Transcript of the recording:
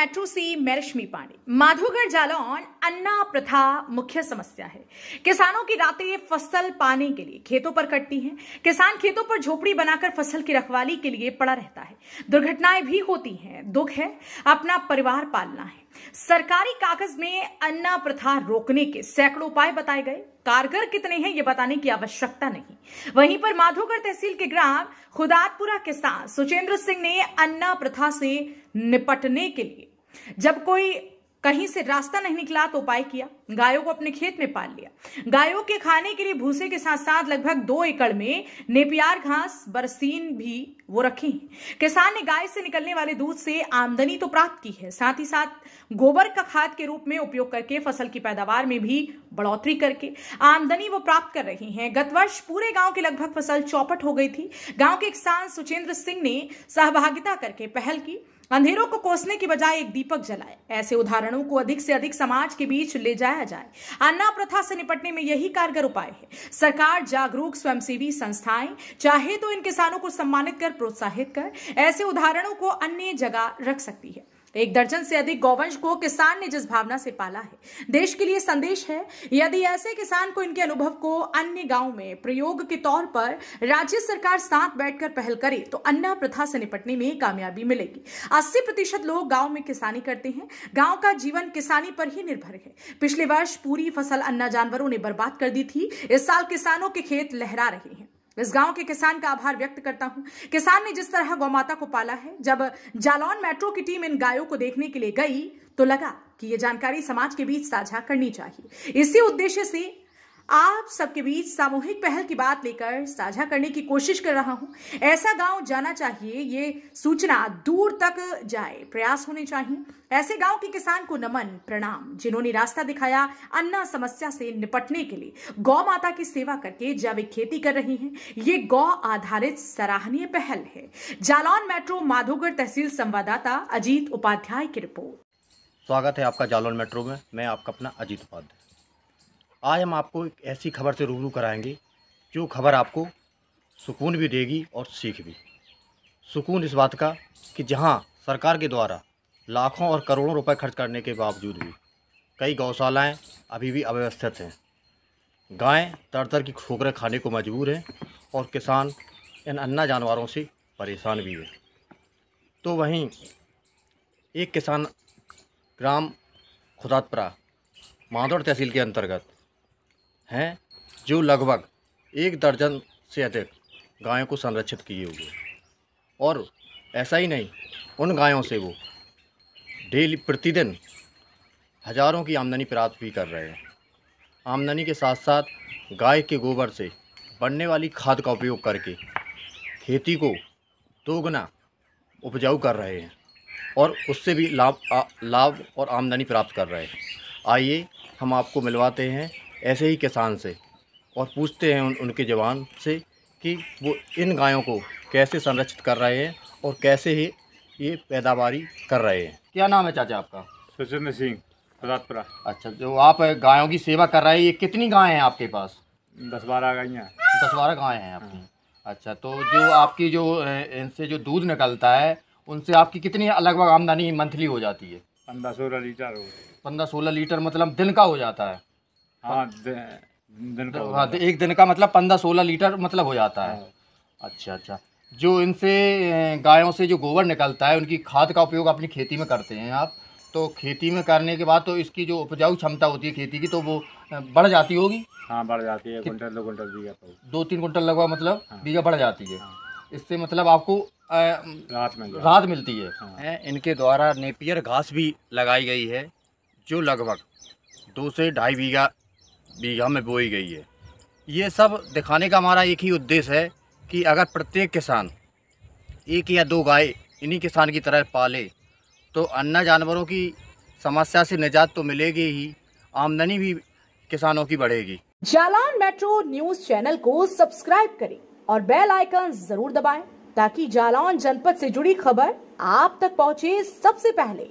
Metro से मैं रश्मि पांडे। माधोगढ़ जालौन अन्ना प्रथा मुख्य समस्या है। किसानों की रातें फसल पाने के लिए खेतों पर कटती हैं। किसान खेतों पर झोपड़ी बनाकर फसल की रखवाली के लिए पड़ा रहता है। दुर्घटनाएं भी होती हैं। दुख है, अपना परिवार पालना है। सरकारी कागज में अन्ना प्रथा रोकने के सैकड़ों उपाय बताए गए। कारगर कितने हैं ये बताने की आवश्यकता नहीं। वहीं पर माधोगढ़ तहसील के ग्राम खुदातपुरा किसान सुचेंद्र सिंह ने अन्ना प्रथा से निपटने के लिए जब कोई कहीं से रास्ता नहीं निकला तो उपाय किया। गायों को अपने खेत में पाल लिया। गायों के खाने के लिए भूसे के साथ साथ लगभग 2 एकड़ में नेपियार घास बरसीन भी वो रखे हैं। किसान ने गाय से निकलने वाले दूध से आमदनी तो प्राप्त की है, साथ ही साथ गोबर का खाद के रूप में उपयोग करके फसल की पैदावार में भी बढ़ोतरी करके आमदनी वो प्राप्त कर रही हैं। गत वर्ष पूरे गांव की लगभग फसल चौपट हो गई थी। गांव के किसान सुचेंद्र सिंह ने सहभागिता करके पहल की। अंधेरों को कोसने की बजाय एक दीपक जलाए। ऐसे उदाहरणों को अधिक से अधिक समाज के बीच ले जाया जाए। अन्ना प्रथा से निपटने में यही कारगर उपाय है। सरकार, जागरूक स्वयंसेवी संस्थाएं चाहे तो इन किसानों को सम्मानित कर, प्रोत्साहित कर ऐसे उदाहरणों को अन्य जगह रख सकती है। 1 दर्जन से अधिक गौवंश को किसान ने जिस भावना से पाला है, देश के लिए संदेश है। यदि ऐसे किसान को इनके अनुभव को अन्य गांव में प्रयोग के तौर पर राज्य सरकार साथ बैठकर पहल करे तो अन्ना प्रथा से निपटने में कामयाबी मिलेगी। 80% लोग गांव में किसानी करते हैं। गांव का जीवन किसानी पर ही निर्भर है। पिछले वर्ष पूरी फसल अन्ना जानवरों ने बर्बाद कर दी थी। इस साल किसानों के खेत लहरा रहे हैं। इस गांव के किसान का आभार व्यक्त करता हूं। किसान ने जिस तरह गौमाता को पाला है। जब जालौन मेट्रो की टीम इन गायों को देखने के लिए गई तो लगा कि यह जानकारी समाज के बीच साझा करनी चाहिए। इसी उद्देश्य से आप सबके बीच सामूहिक पहल की बात लेकर साझा करने की कोशिश कर रहा हूं। ऐसा गांव जाना चाहिए, ये सूचना दूर तक जाए, प्रयास होने चाहिए। ऐसे गांव के किसान को नमन, प्रणाम, जिन्होंने रास्ता दिखाया अन्ना समस्या से निपटने के लिए। गौ माता की सेवा करके जैविक खेती कर रही हैं। ये गौ आधारित सराहनीय पहल है। जालौन मेट्रो माधोगढ़ तहसील संवाददाता अजीत उपाध्याय की रिपोर्ट। स्वागत है आपका जालौन मेट्रो में। मैं आपका अपना अजीत उपाध्याय। आज हम आपको एक ऐसी खबर से रूबरू कराएंगे जो खबर आपको सुकून भी देगी और सीख भी। सुकून इस बात का कि जहां सरकार के द्वारा लाखों और करोड़ों रुपए खर्च करने के बावजूद भी कई गौशालाएं अभी भी अव्यवस्थित हैं। गायें तर की ठोकरें खाने को मजबूर हैं और किसान इन अन्ना जानवरों से परेशान भी है। तो वहीं एक किसान ग्राम खुदातपुरा माधोगढ़ तहसील के अंतर्गत हैं जो लगभग 1 दर्जन से अधिक गायों को संरक्षित किए हुए और ऐसा ही नहीं, उन गायों से वो डेली प्रतिदिन हज़ारों की आमदनी प्राप्त भी कर रहे हैं। आमदनी के साथ साथ गाय के गोबर से बनने वाली खाद का उपयोग करके खेती को दोगुना उपजाऊ कर रहे हैं और उससे भी लाभ और आमदनी प्राप्त कर रहे हैं। आइए हम आपको मिलवाते हैं ऐसे ही किसान से और पूछते हैं उनके जवान से कि वो इन गायों को कैसे संरक्षित कर रहे हैं और कैसे ही ये पैदावारी कर रहे हैं। क्या नाम है चाचा आपका? सुचेंद्र सिंह, खुदातपुरा। अच्छा, जो आप गायों की सेवा कर रहे हैं, ये कितनी गायें हैं आपके पास? 10-12 गायें। 10-12 गायें हैं आपकी। अच्छा, तो जो आपकी जो इनसे जो दूध निकलता है उनसे आपकी कितनी लगभग आमदनी मंथली हो जाती है? 15-16 लीटर हो। 15-16 लीटर मतलब दिन का हो जाता है? हाँ, दिन का। हाँ, एक दिन का मतलब 15-16 लीटर मतलब हो जाता है। अच्छा, जो इनसे गायों से जो गोबर निकलता है उनकी खाद का उपयोग अपनी खेती में करते हैं आप। तो खेती में करने के बाद तो इसकी जो उपजाऊ क्षमता होती है खेती की तो वो बढ़ जाती होगी? हाँ, बढ़ जाती है। 1 कुंटल 2 कुंटल बीघा, 2-3 कुंटल लगभग मतलब बीघा बढ़ जाती है। इससे मतलब आपको राहत मिलती है। इनके द्वारा नेपियर घास भी लगाई गई है जो लगभग 2 से 2.5 बीघा में बोई गई है। ये सब दिखाने का हमारा एक ही उद्देश्य है कि अगर प्रत्येक किसान 1 या 2 गाय इन्हीं किसान की तरह पाले तो अन्ना जानवरों की समस्या से निजात तो मिलेगी ही, आमदनी भी किसानों की बढ़ेगी। जालौन मेट्रो न्यूज चैनल को सब्सक्राइब करें और बेल आइकन जरूर दबाएं ताकि जालौन जनपद से जुड़ी खबर आप तक पहुंचे सबसे पहले।